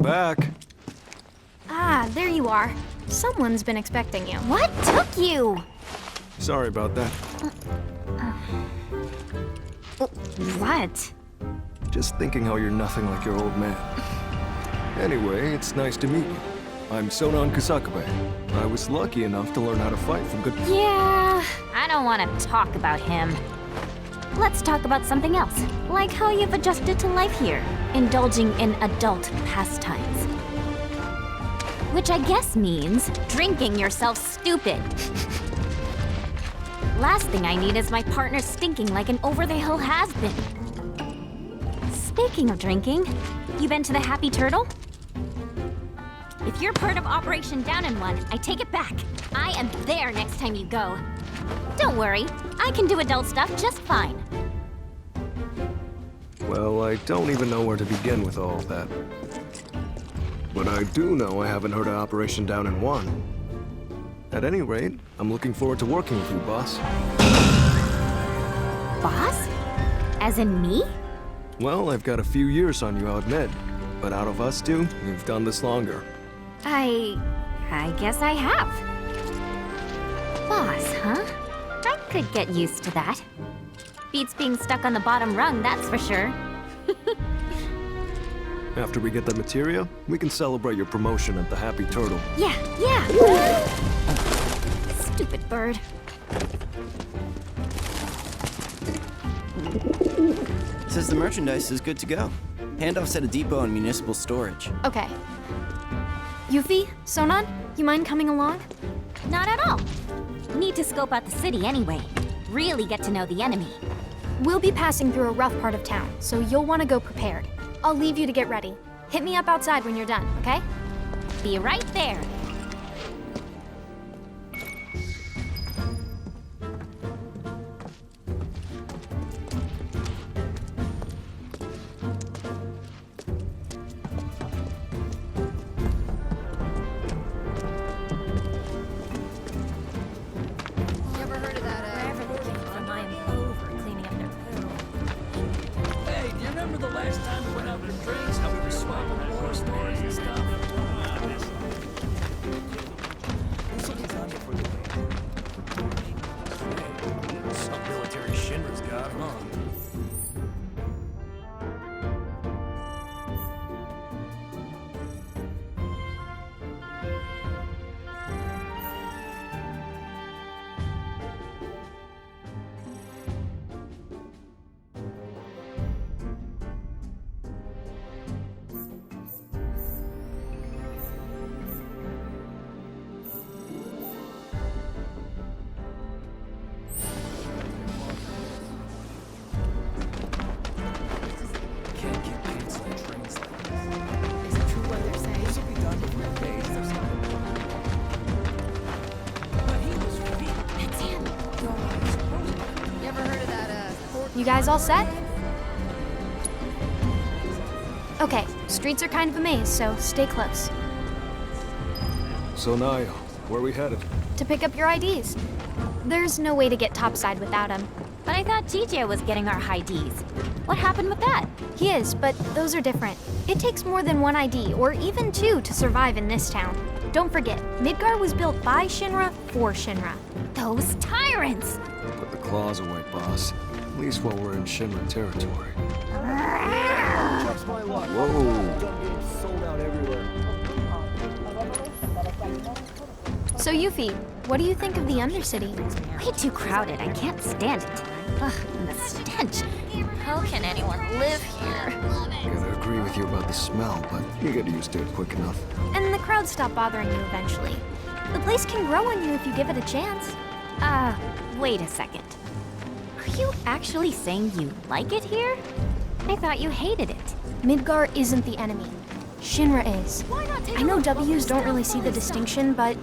back. Ah, there you are. Someone's been expecting you. What took you? Sorry about that. What? Just thinking how you're nothing like your old man. Anyway, it's nice to meet you. I'm Sonan Kusakabe. I was lucky enough to learn how to fight from good... Yeah, I don't want to talk about him. Let's talk about something else, like how you've adjusted to life here, indulging in adult pastimes. Which I guess means drinking yourself stupid. Last thing I need is my partner stinking like an over-the-hill has-been. Speaking of drinking, you been to the Happy Turtle? If you're part of Operation Down in One, I take it back. I am there next time you go. Don't worry, I can do adult stuff just fine. Well, I don't even know where to begin with all of that. But I do know I haven't heard of Operation Down in One. At any rate, I'm looking forward to working with you, boss. Boss? As in me? Well, I've got a few years on you, I'll admit. But out of us two, you've done this longer. I guess I have. Boss, huh? I could get used to that. Beats being stuck on the bottom rung, that's for sure. After we get the materia, we can celebrate your promotion at the Happy Turtle. Yeah. Stupid bird. Says the merchandise is good to go. Handoff's at a depot in municipal storage. Okay. Yuffie, Sonan, you mind coming along? Not at all. Need to scope out the city anyway. Really get to know the enemy. We'll be passing through a rough part of town, so you'll want to go prepared. I'll leave you to get ready. Hit me up outside when you're done, okay? Be right there. You guys all set? Okay, streets are kind of a maze, so stay close. So Naya, where are we headed? To pick up your IDs. There's no way to get topside without them. But I thought TJ was getting our high Ds. What happened with that? He is, but those are different. It takes more than one ID, or even two, to survive in this town. Don't forget, Midgar was built by Shinra for Shinra. Those tyrants! Put the claws away, boss. At least while we're in Shinra territory. Whoa. So Yuffie, what do you think of the Undercity? Way too crowded. I can't stand it. Ugh, and the stench. How can anyone live here? Gotta agree with you about the smell, but you get used to it quick enough. And the crowds stop bothering you eventually. The place can grow on you if you give it a chance. Wait a second. Are you actually saying you like it here? I thought you hated it. Midgar isn't the enemy. Shinra is. I know W's don't really see the distinction, but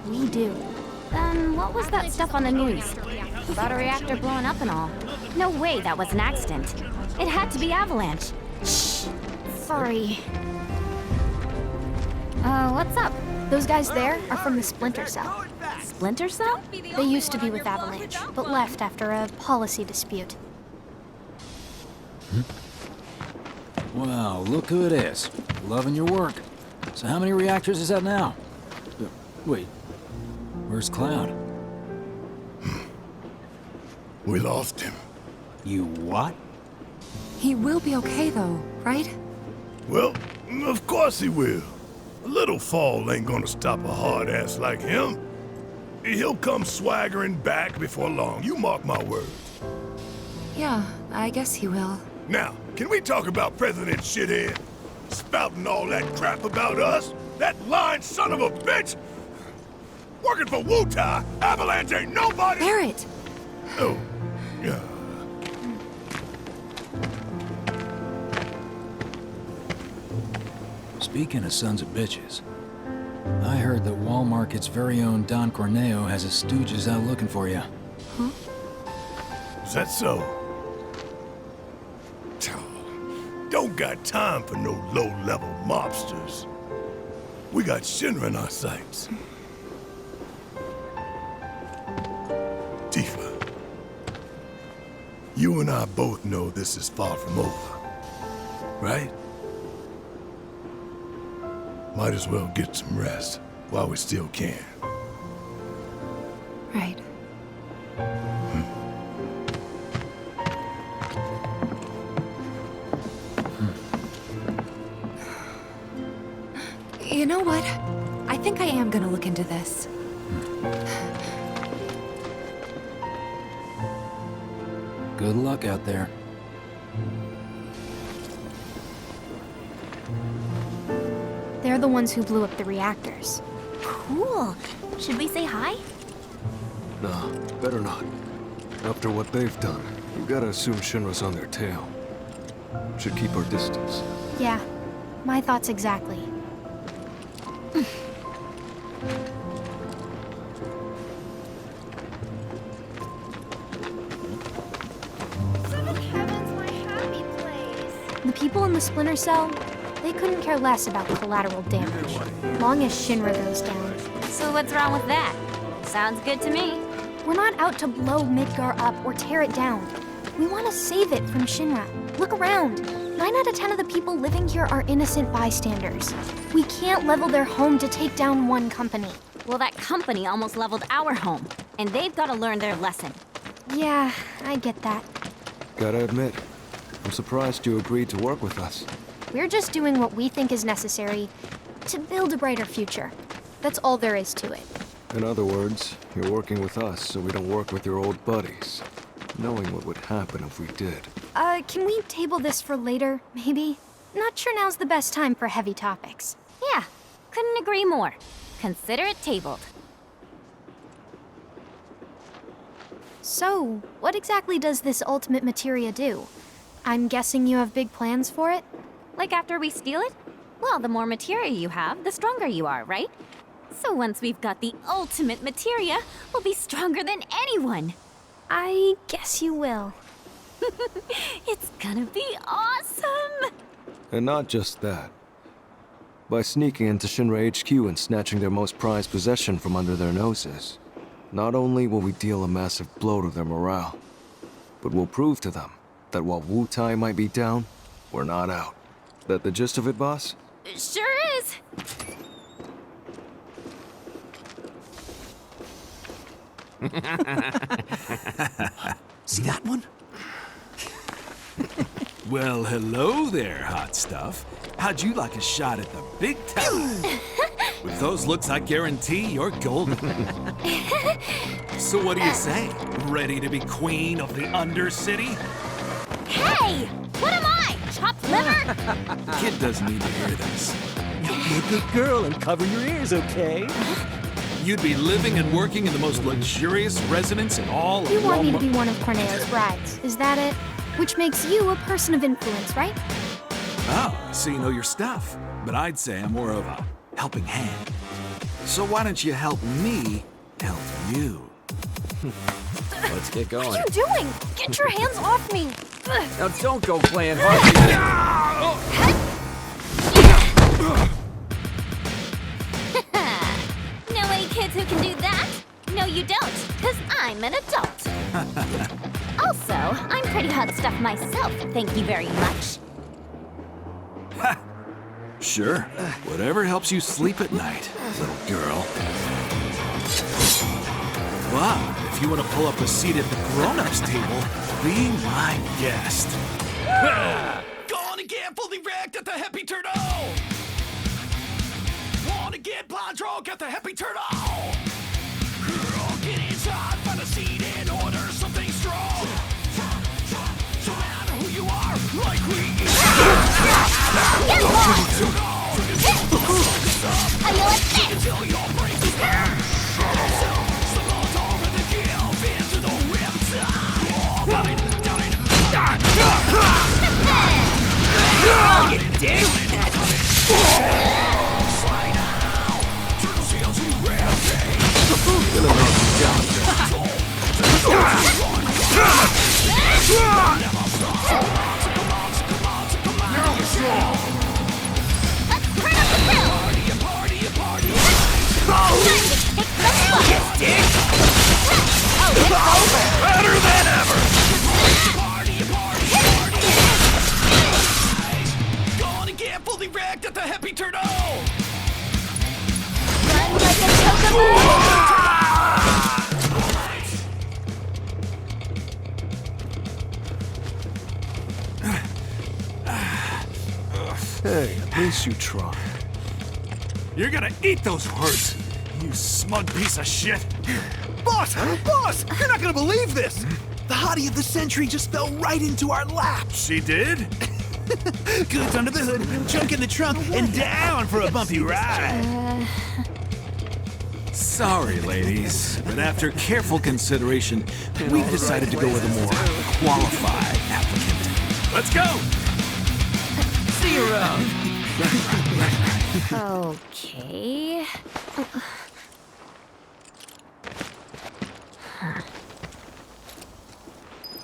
we do. Then what was that stuff on the news? About a reactor blowing up and all. No way that was an accident. It had to be Avalanche. Shh. Sorry. What's up? Those guys there are from the Splinter Cell. Splinter Cell? They used to be with Avalanche, but left after a policy dispute. Wow, look who it is. Loving your work. So how many reactors is that now? Wait, where's Cloud? We lost him. You what? He will be okay though, right? Well, of course he will. A little fall ain't gonna stop a hard ass like him. He'll come swaggering back before long, you mark my words. Yeah, I guess he will. Now, can we talk about President Shithead? Spouting all that crap about us? That lying son of a bitch? Working for Wutai, Avalanche ain't nobody! Barrett! Oh, yeah. Speaking of sons of bitches, I heard that Wall Market's very own Don Corneo has his stooges out looking for you. Is that so? Don't got time for no low-level mobsters. We got Shinra in our sights. Tifa, you and I both know this is far from over, right? Might as well get some rest while we still can. Right. You know what? I think I am gonna look into this. Good luck out there. They're the ones who blew up the reactors. Cool. Should we say hi? Nah, better not. After what they've done, you gotta assume Shinra's on their tail. Should keep our distance. Yeah, my thoughts exactly. The people in the Splinter Cell, they couldn't care less about collateral damage, long as Shinra goes down. So what's wrong with that? Sounds good to me. We're not out to blow Midgar up or tear it down. We want to save it from Shinra. Look around. 9 out of 10 of the people living here are innocent bystanders. We can't level their home to take down one company. Well, that company almost leveled our home, and they've got to learn their lesson. Yeah, I get that. Gotta admit, I'm surprised you agreed to work with us. We're just doing what we think is necessary to build a brighter future. That's all there is to it. In other words, you're working with us so we don't work with your old buddies, knowing what would happen if we did. Can we table this for later, maybe? Not sure now's the best time for heavy topics. Yeah, couldn't agree more. Consider it tabled. So, what exactly does this ultimate materia do? I'm guessing you have big plans for it? Like after we steal it? Well, the more materia you have, the stronger you are, right? So once we've got the ultimate materia, we'll be stronger than anyone. I guess you will. It's gonna be awesome! And not just that. By sneaking into Shinra HQ and snatching their most prized possession from under their noses, not only will we deal a massive blow to their morale, but we'll prove to them that while Wutai might be down, we're not out. That the gist of it, boss? Sure is! See that one? Well, hello there, hot stuff. How'd you like a shot at the big time? With those looks, I guarantee you're golden. So what do you say? Ready to be queen of the Undercity? Hey! What am I? Chopped liver? Kid doesn't need to hear this. Be a good girl and cover your ears, okay? You'd be living and working in the most luxurious residence in all of You want me to Walmart. be one of Corneo's brides, is that it? Which makes you a person of influence, right? Oh, so you know your stuff. But I'd say I'm more of a helping hand. So why don't you help me help you? Let's get going. What are you doing? Get your hands off me! Ugh. Now don't go playing hard. Know any kids who can do that? No, you don't, because I'm an adult. Also, I'm pretty hot stuff myself, thank you very much. Sure. Whatever helps you sleep at night, little girl. But if you want to pull up a seat at the grown-ups table, be my guest. Gonna get fully wrecked at the Happy Turtle! Wanna get blind drunk at the Happy Turtle! Girl, get inside, find a seat and order something strong. No matter who you are, like we until your brain is burned. So long over the give into the riptide. Down it. You dig? Slide out. Turtle seal to rampage. Better than ever! Gonna get fully wrecked at the Happy Turtle! Run like a chocobo! Hey, at least you tried. You're gonna eat those words, you smug piece of shit. Boss! Boss! You're not gonna believe this! The hottie of the century just fell right into our lap! She did? Goods under the hood, junk in the trunk, and down for a bumpy ride! Sorry, ladies, but after careful consideration, we've decided to go with a more qualified applicant. Let's go! See you around! Okay.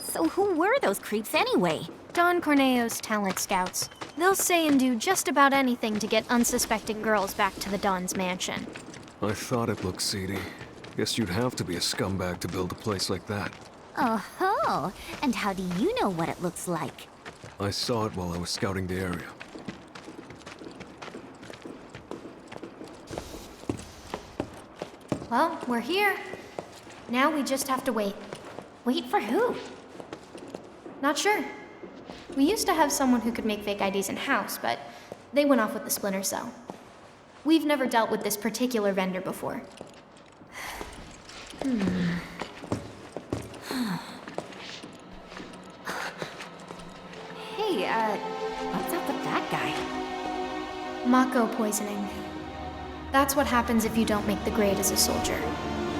So who were those creeps anyway? Don Corneo's talent scouts. They'll say and do just about anything to get unsuspecting girls back to the Don's mansion. I thought it looked seedy. Guess you'd have to be a scumbag to build a place like that. Oh, and how do you know what it looks like? I saw it while I was scouting the area. Well, we're here. Now we just have to wait. Wait for who? Not sure. We used to have someone who could make fake IDs in-house, but they went off with the Splinter Cell. We've never dealt with this particular vendor before. Hey, what's up with that guy? Mako poisoning. That's what happens if you don't make the grade as a soldier,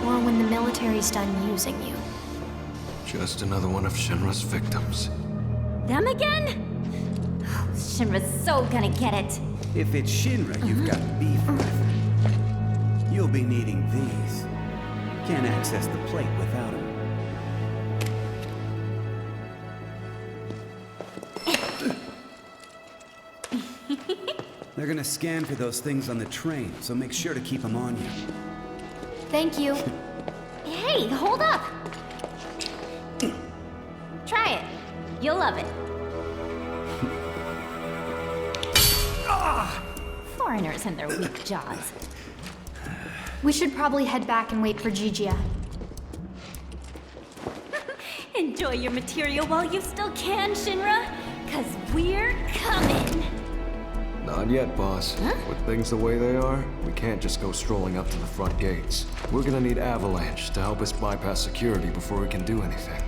or when the military's done using you. Just another one of Shinra's victims. Them again? Oh, Shinra's so gonna get it. If it's Shinra you've got beef with, you'll be needing these. Can't access the plate without them. They're gonna scan for those things on the train, so make sure to keep them on you. Thank you. Hey, hold up! Try it. You'll love it. Foreigners and their weak jaws. We should probably head back and wait for Gigia. Enjoy your material while you still can, Shinra, 'cause we're coming. Not yet, boss. Huh? With things the way they are, we can't just go strolling up to the front gates. We're gonna need Avalanche to help us bypass security before we can do anything.